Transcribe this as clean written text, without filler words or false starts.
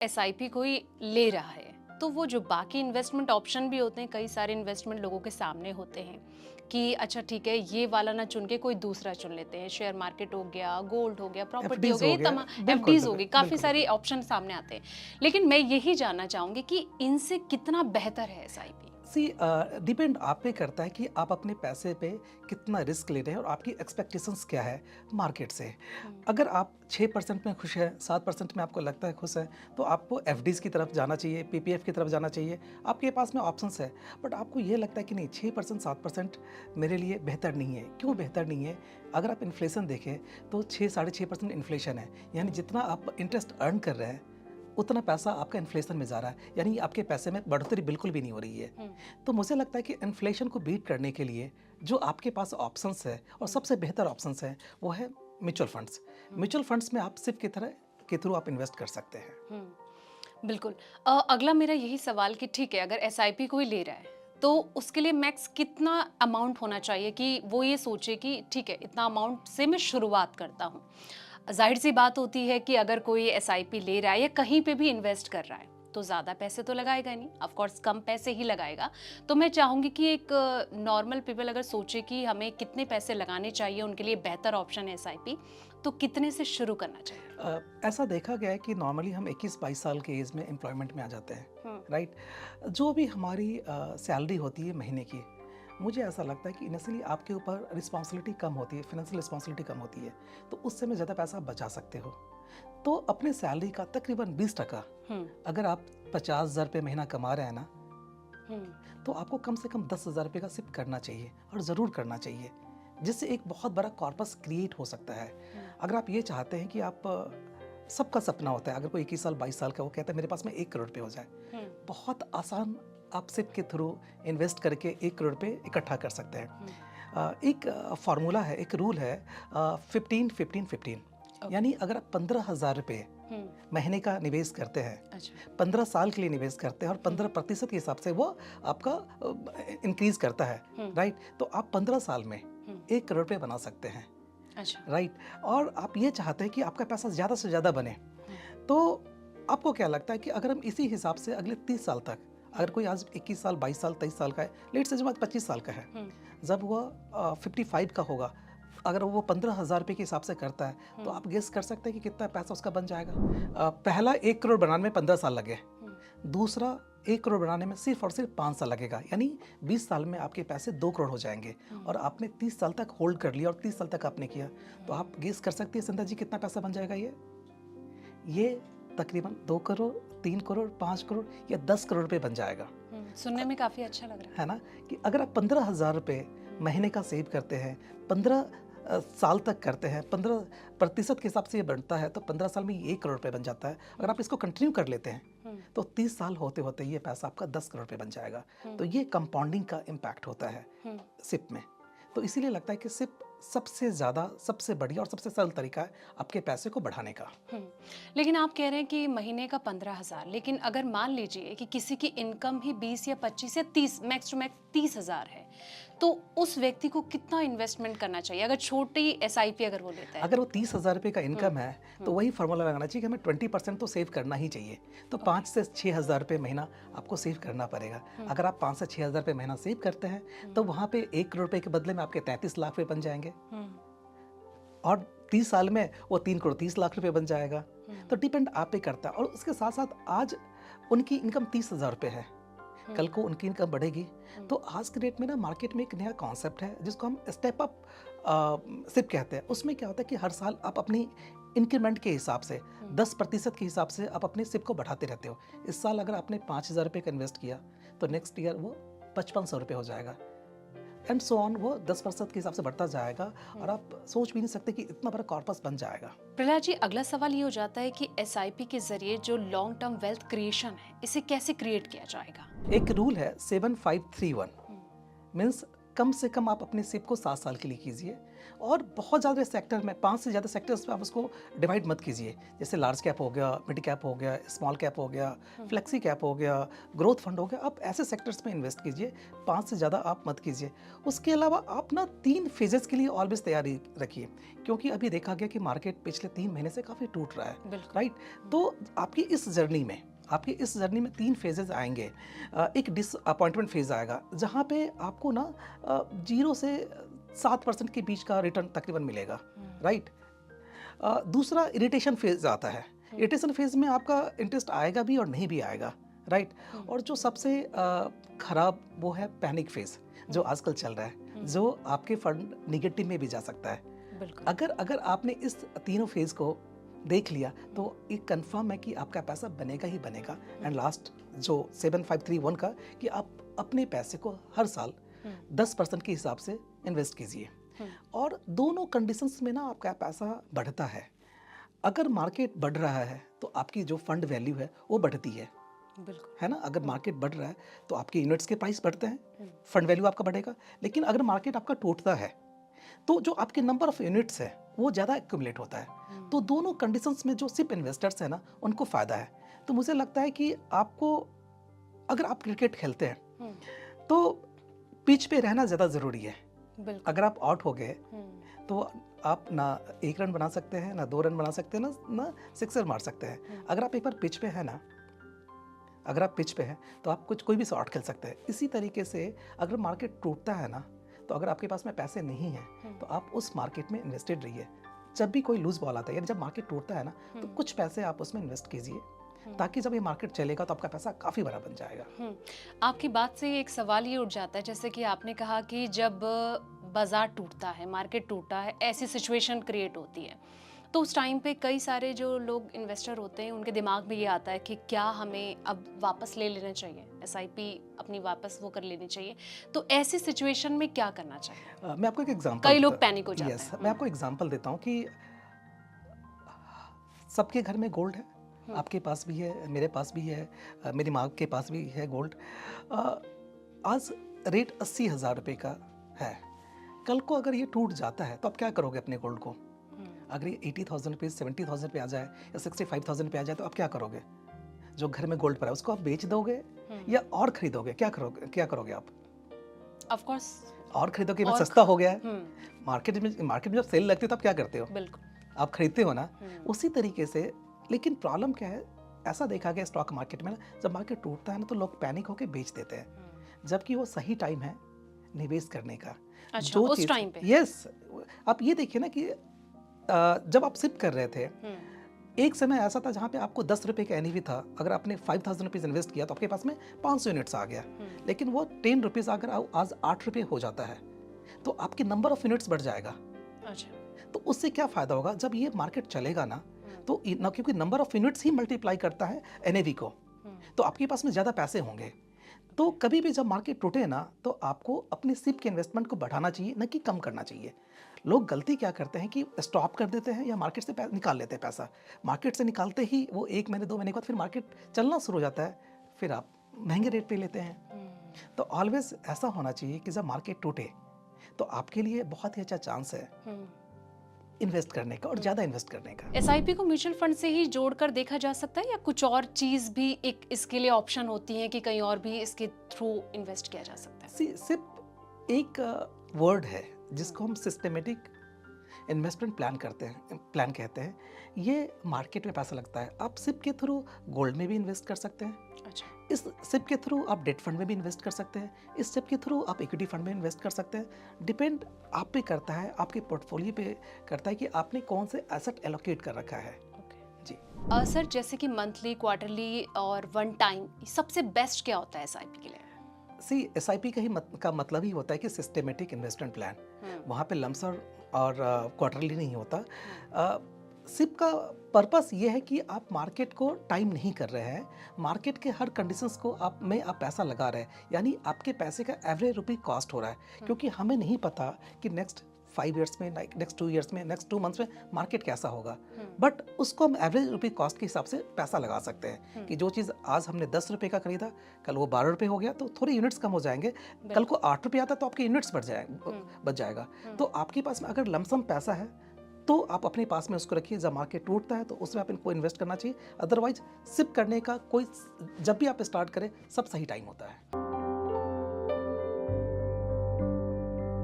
SIP कोई ले रहा है तो वो जो बाकी इन्वेस्टमेंट ऑप्शन भी होते हैं, कई सारे इन्वेस्टमेंट लोगों के सामने होते हैं कि अच्छा ठीक है ये वाला ना चुन के कोई दूसरा चुन लेते हैं। शेयर मार्केट हो गया, गोल्ड हो गया, प्रॉपर्टी हो एफडीज गया, हो ये गया। तमाम बिल्कुल एफडीज बिल्कुल होगी, काफी बिल्कुल सारे बिल्कुल। ऑप्शन सामने आते हैं। लेकिन मैं यही जानना चाहूंगी कि इनसे कितना बेहतर है एसआईपी। सी डिपेंड आप पे करता है कि आप अपने पैसे पे कितना रिस्क ले रहे हैं और आपकी एक्सपेक्टेशंस क्या है मार्केट से। अगर आप 6% में खुश हैं, 7% में आपको लगता है खुश है, तो आपको एफडीज़ की तरफ जाना चाहिए, पीपीएफ की तरफ जाना चाहिए। आपके पास में ऑप्शंस है, बट आपको ये लगता है कि नहीं 6% 7% मेरे लिए बेहतर नहीं है। क्यों बेहतर नहीं है? अगर आप इन्फ्लेशन देखें तो 6 साढ़े 6% इन्फ्लेशन है, यानी जितना आप इंटरेस्ट अर्न कर रहे हैं उतना पैसा आपका इन्फ्लेशन में जा रहा है, यानी आपके पैसे में बढ़ोतरी बिल्कुल भी नहीं हो रही है। तो मुझे लगता है कि इन्फ्लेशन को बीट करने के लिए जो आपके पास ऑप्शंस है और सबसे बेहतर ऑप्शंस है वो है म्यूचुअल फंड्स। म्यूचुअल फंड्स में आप सिर्फ की तरह के थ्रू आप इन्वेस्ट कर सकते हैं। बिल्कुल। अगला मेरा यही सवाल कि ठीक है, अगर एसआईपी कोई ले रहा है तो उसके लिए मैक्स कितना अमाउंट होना चाहिए कि वो ये सोचे कि ठीक है इतना अमाउंट से मैं शुरुआत करता हूँ। जाहिर सी बात होती है कि अगर कोई एसआईपी ले रहा है या कहीं पे भी इन्वेस्ट कर रहा है तो ज़्यादा पैसे तो लगाएगा नहीं, ऑफ कोर्स कम पैसे ही लगाएगा। तो मैं चाहूँगी कि एक नॉर्मल पीपल अगर सोचे कि हमें कितने पैसे लगाने चाहिए, उनके लिए बेहतर ऑप्शन है एसआईपी, तो कितने से शुरू करना चाहिए? ऐसा देखा गया है कि नॉर्मली हम 21-22 साल के एज में एम्प्लॉयमेंट में आ जाते हैं, हम्म। राइट। जो भी हमारी सैलरी होती है महीने की, मुझे ऐसा लगता है कि इनिशियली आपके ऊपर रिस्पॉन्सिबिलिटी कम होती है, फाइनेंशियल रिस्पॉन्सिबिलिटी कम होती है, तो उस समय ज़्यादा पैसा आप बचा सकते हो। तो अपने सैलरी का तकरीबन 20% अगर आप 50,000 रुपये महीना कमा रहे हैं ना, तो आपको कम से कम 10,000 रुपये का सिप करना चाहिए, और ज़रूर करना चाहिए, जिससे एक बहुत बड़ा कॉर्पस क्रिएट हो सकता है। अगर आप ये चाहते हैं कि आप सबका सपना होता है, अगर कोई 21 साल 22 साल का वो कहता है मेरे पास में 1 करोड़ रुपये हो जाए, बहुत आसान आप सिप के थ्रू इन्वेस्ट करके 1 करोड़ रुपये इकट्ठा कर सकते हैं। एक फार्मूला है, एक रूल है 15-15-15, यानी अगर आप 15,000 रुपये महीने का निवेश करते हैं, 15 साल के लिए निवेश करते हैं और 15% के हिसाब से वो आपका इंक्रीज करता है, राइट। तो आप 15 साल में 1 करोड़ रुपये बना सकते हैं, राइट। और आप ये चाहते हैं कि आपका पैसा ज़्यादा से ज़्यादा बने, तो आपको क्या लगता है कि अगर हम इसी हिसाब से अगले 30 साल तक, अगर कोई आज 21 साल 22 साल 23 साल का है, लेट से जब आज 25 साल का है, जब वह 55 का होगा, अगर वो 15,000 रुपये के हिसाब से करता है, तो आप गेस कर सकते हैं कि कितना पैसा उसका बन जाएगा। पहला 1 करोड़ बनाने में 15 साल लगे, दूसरा 1 करोड़ बनाने में सिर्फ और सिर्फ 5 साल लगेगा, यानी 20 साल में आपके पैसे 2 करोड़ हो जाएंगे। और आपने 30 साल तक होल्ड कर लिया और 30 साल तक आपने किया, तो आप गेस कर सकते हैं संध्या जी कितना पैसा बन जाएगा। ये तकरीबन 2 करोड़, 3 करोड़, 5 करोड़ या 10 करोड़ रुपये बन जाएगा। सुनने में काफी अच्छा लग रहा है ना, कि अगर आप 15,000 रुपये महीने का सेव करते हैं, 15 साल तक करते हैं, 15% के हिसाब से ये बढ़ता है, तो 15 साल में ये 1 करोड़ रुपये बन जाता है। अगर आप इसको कंटिन्यू कर लेते हैं तो 30 साल होते होते ये पैसा आपका 10 करोड़ रुपये बन जाएगा। तो ये कंपाउंडिंग का इम्पैक्ट होता है सिप में। तो इसीलिए लगता है कि सिप सबसे ज़्यादा, सबसे बढ़िया और सबसे सरल तरीका है आपके पैसे को बढ़ाने का। लेकिन आप कह रहे हैं कि महीने का 15,000, लेकिन अगर मान लीजिए कि किसी की इनकम ही 20 या 25 या 30, मैक्स टू मैक्स 30,000 है, तो उस व्यक्ति को कितना इन्वेस्टमेंट करना चाहिए अगर छोटी एसआईपी अगर वो लेता है? अगर वो 30,000 रुपये का इनकम है, तो वही फार्मूला लगाना चाहिए कि हमें 20% तो सेव करना ही चाहिए। तो 5 से 6,000 रुपये महीना आपको सेव करना पड़ेगा। अगर आप 5 से 6,000 रुपये महीना सेव करते हैं, तो वहाँ पे 1 करोड़ रुपये के बदले में आपके 33 लाख रुपये बन जाएंगे, और 30 साल में वो 3 करोड़ 30 लाख रुपये बन जाएगा। तो डिपेंड आप पे करता है। और उसके साथ साथ आज उनकी इनकम 30,000 रुपये है, कल को उनकी इनकम बढ़ेगी। तो आज के डेट में ना मार्केट में एक नया कॉन्सेप्ट है जिसको हम स्टेप अप सिप कहते हैं। उसमें क्या होता है कि हर साल आप अपनी इंक्रीमेंट के हिसाब से 10% के हिसाब से आप अपनी सिप को बढ़ाते रहते हो। इस साल अगर आपने 5,000 रुपये का इन्वेस्ट किया, तो नेक्स्ट ईयर वो 5,500 रुपये हो जाएगा, एंड सो ऑन। वो 10% के हिसाब से बढ़ता जाएगा, और आप सोच भी नहीं सकते कि इतना बड़ा कॉर्पस बन जाएगा। प्रहलाद जी, अगला सवाल ये हो जाता है कि एसआईपी के जरिए जो लॉन्ग टर्म वेल्थ क्रिएशन है, इसे कैसे क्रिएट किया जाएगा? एक रूल है 7531, मीन्स कम से कम आप अपने सिप को 7 साल के लिए कीजिए और बहुत ज़्यादा सेक्टर में 5 से ज़्यादा सेक्टर्स में आप उसको डिवाइड मत कीजिए। जैसे लार्ज कैप हो गया, मिड कैप हो गया, स्मॉल कैप हो गया, फ्लेक्सी कैप हो गया, ग्रोथ फंड हो गया। आप ऐसे सेक्टर्स में इन्वेस्ट कीजिए, 5 से ज़्यादा आप मत कीजिए। उसके अलावा आप ना 3 फेजेस के लिए ऑलवेज तैयारी रखिए, क्योंकि अभी देखा गया कि मार्केट पिछले 3 महीने से काफ़ी टूट रहा है, बिल्कुल। राइट? तो आपकी इस जर्नी में 3 फेजेस आएंगे। एक डिसअपॉइंटमेंट फेज आएगा जहाँ पे आपको ना 0 से 7% के बीच का रिटर्न तकरीबन मिलेगा, राइट? दूसरा इरिटेशन फेज आता है। इरिटेशन फेज में आपका इंटरेस्ट आएगा भी और नहीं भी आएगा, राइट? और जो सबसे खराब वो है पैनिक फेज, जो आजकल चल रहा है, जो आपके फंड निगेटिव में भी जा सकता है। बिल्कुल। अगर आपने इस तीनों फेज को देख लिया तो एक कंफर्म है कि आपका पैसा बनेगा ही बनेगा। एंड लास्ट जो 7531 का, कि आप अपने पैसे को हर साल 10% के हिसाब से इन्वेस्ट कीजिए, और दोनों कंडीशंस में ना आपका पैसा बढ़ता है। अगर मार्केट बढ़ रहा है तो आपकी जो फंड वैल्यू है वो बढ़ती है, बिल्कुल। है ना? अगर मार्केट बढ़ रहा है तो आपके यूनिट्स के प्राइस बढ़ते हैं, फंड वैल्यू आपका बढ़ेगा। लेकिन अगर मार्केट आपका टूटता है तो जो आपके नंबर ऑफ यूनिट्स है वो ज़्यादा एक्यूमुलेट होता है। तो दोनों कंडीशंस में जो सिर्फ इन्वेस्टर्स हैं ना, उनको फ़ायदा है। तो मुझे लगता है कि आपको, अगर आप क्रिकेट खेलते हैं तो पिच पे रहना ज़्यादा ज़रूरी है। बिल्कुल। अगर आप आउट हो गए तो आप ना 1 रन बना सकते हैं, ना 2 रन बना सकते हैं, ना सिक्सर मार सकते हैं। अगर आप एक बार पिच पे है ना, अगर आप पिच पे हैं तो आप कोई भी शॉट खेल सकते हैं। इसी तरीके से अगर मार्केट टूटता है ना, तो अगर आपके पास में पैसे नहीं हैं तो आप उस मार्केट में इन्वेस्टेड रहिए। जब भी कोई लूज बॉल आता है, यानी जब मार्केट टूटता है ना, तो कुछ पैसे आप उसमें इन्वेस्ट कीजिए, ताकि जब ये मार्केट चलेगा तो आपका पैसा काफ़ी बड़ा बन जाएगा। आपकी बात से एक सवाल ये उठ जाता है, जैसे कि आपने कहा कि जब बाजार टूटता है, मार्केट टूटता है, ऐसी सिचुएशन क्रिएट होती है, तो उस टाइम पे कई सारे जो लोग इन्वेस्टर होते हैं उनके दिमाग में ये आता है कि क्या हमें अब वापस ले लेना चाहिए, एसआईपी अपनी वापस वो कर लेनी चाहिए। तो ऐसी सिचुएशन में क्या करना चाहिए? मैं आपको एक एग्जांपल कई लोग पैनिक हो जाते यस हैं। मैं आपको एग्जांपल देता हूँ कि सबके घर में गोल्ड है। आपके पास भी है, मेरे पास भी है, मेरी माँ के पास भी है गोल्ड। आज रेट 80,000 रुपये का है। कल को अगर ये टूट जाता है तो आप क्या करोगे अपने गोल्ड को? अगर ये 80,000 रुपये 70,000 पे आ जाए या 65,000 पे आ जाए तो आप क्या करोगे? जो घर में गोल्ड पड़ा है उसको आप बेच दोगे या और खरीदोगे? क्या करोगे आप? Of course. और खरीदोगे, मैं और सस्ता हो गया है। मार्केट में जब सेल लगती है तो आप क्या करते हो? बिल्कुल। आप खरीदते हो ना। उसी तरीके से, लेकिन प्रॉब्लम क्या है, ऐसा देखा गया स्टॉक मार्केट में ना, जब मार्केट टूटता है ना तो लोग पैनिक होकर बेच देते हैं, जबकि वो सही टाइम है निवेश करने का। अच्छा, उस टाइम पे? यस, आप ये देखिए ना कि जब आप सिप कर रहे थे, एक समय ऐसा था जहाँ पे आपको 10 रुपये का एनईवी था। अगर आपने 5,000 रुपीज़ इन्वेस्ट किया तो आपके पास में 500 यूनिट्स आ गया। लेकिन वो 10 रुपीज़ अगर आज 8 रुपये हो जाता है तो आपकी नंबर ऑफ यूनिट्स बढ़ जाएगा। अच्छा। तो उससे क्या फ़ायदा होगा? जब ये मार्केट चलेगा ना, तो ना, क्योंकि number of units he multiply करता है एनएवी को, तो आपके पास में ज़्यादा पैसे होंगे। तो कभी भी जब मार्केट टूटे ना, तो आपको अपने सिप के इन्वेस्टमेंट को बढ़ाना चाहिए, न कि कम करना चाहिए। लोग गलती क्या करते हैं कि स्टॉप कर देते हैं या मार्केट से निकाल लेते हैं पैसा। मार्केट से निकालते ही वो 1 महीने 2 महीने के बाद फिर मार्केट चलना शुरू हो जाता है, फिर आप महंगे रेट पे लेते हैं। तो ऑलवेज ऐसा होना चाहिए कि जब मार्केट टूटे तो आपके लिए बहुत ही अच्छा चांस है इन्वेस्ट करने का, और ज़्यादा इन्वेस्ट करने का। एसआईपी को म्यूचुअल फंड से ही जोड़कर देखा जा सकता है, या कुछ और चीज़ भी एक इसके लिए ऑप्शन होती है कि कहीं और भी इसके थ्रू इन्वेस्ट किया जा सकता है? सिर्फ एक वर्ड है जिसको हम सिस्टमेटिक इन्वेस्टमेंट प्लान कहते हैं। ये मार्केट में पैसा लगता है। आप सिप के थ्रू गोल्ड में भी इन्वेस्ट कर सकते हैं, अच्छा। इस सिप के थ्रू आप डेट फंड में भी इन्वेस्ट कर सकते हैं, इस सिप के थ्रू आप इक्विटी फंड में इन्वेस्ट कर सकते हैं। डिपेंड आप पे करता है, आपके पोर्टफोलियो पे करता है कि आपने कौन से एसेट एलोकेट कर रखा है। जी सर, जैसे कि मंथली, क्वार्टरली और वन टाइम, सबसे बेस्ट क्या होता है एसआईपी के लिए? एसआईपी का मतलब ही होता है कि सिस्टमेटिक इन्वेस्टमेंट प्लान। वहाँ पे लमसम और क्वार्टरली नहीं होता। सिप का पर्पस ये है कि आप मार्केट को टाइम नहीं कर रहे हैं, मार्केट के हर कंडीशंस को आप पैसा लगा रहे हैं, यानी आपके पैसे का एवरेज रुपी कॉस्ट हो रहा है। क्योंकि हमें नहीं पता कि नेक्स्ट 5 ईयर्स में, नेक्स्ट 2 ईयर्स में, नेक्स्ट 2 मंथ्स में मार्केट कैसा होगा, बट उसको हम एवरेज रुपी कॉस्ट के हिसाब से पैसा लगा सकते हैं कि जो चीज़ आज हमने 10 रुपये का खरीदा, कल वो 12 रुपये हो गया तो थोड़े यूनिट्स कम हो जाएंगे, कल को 8 रुपये आता तो आपके यूनिट्स बच जाएगा। तो आपके पास में अगर लमसम पैसा है तो आप अपने पास में उसको रखिए, जब मार्केट टूटता है तो उसमें आप इनको इन्वेस्ट करना चाहिए। अदरवाइज सिप करने का कोई, जब भी आप स्टार्ट करें सब सही टाइम होता है।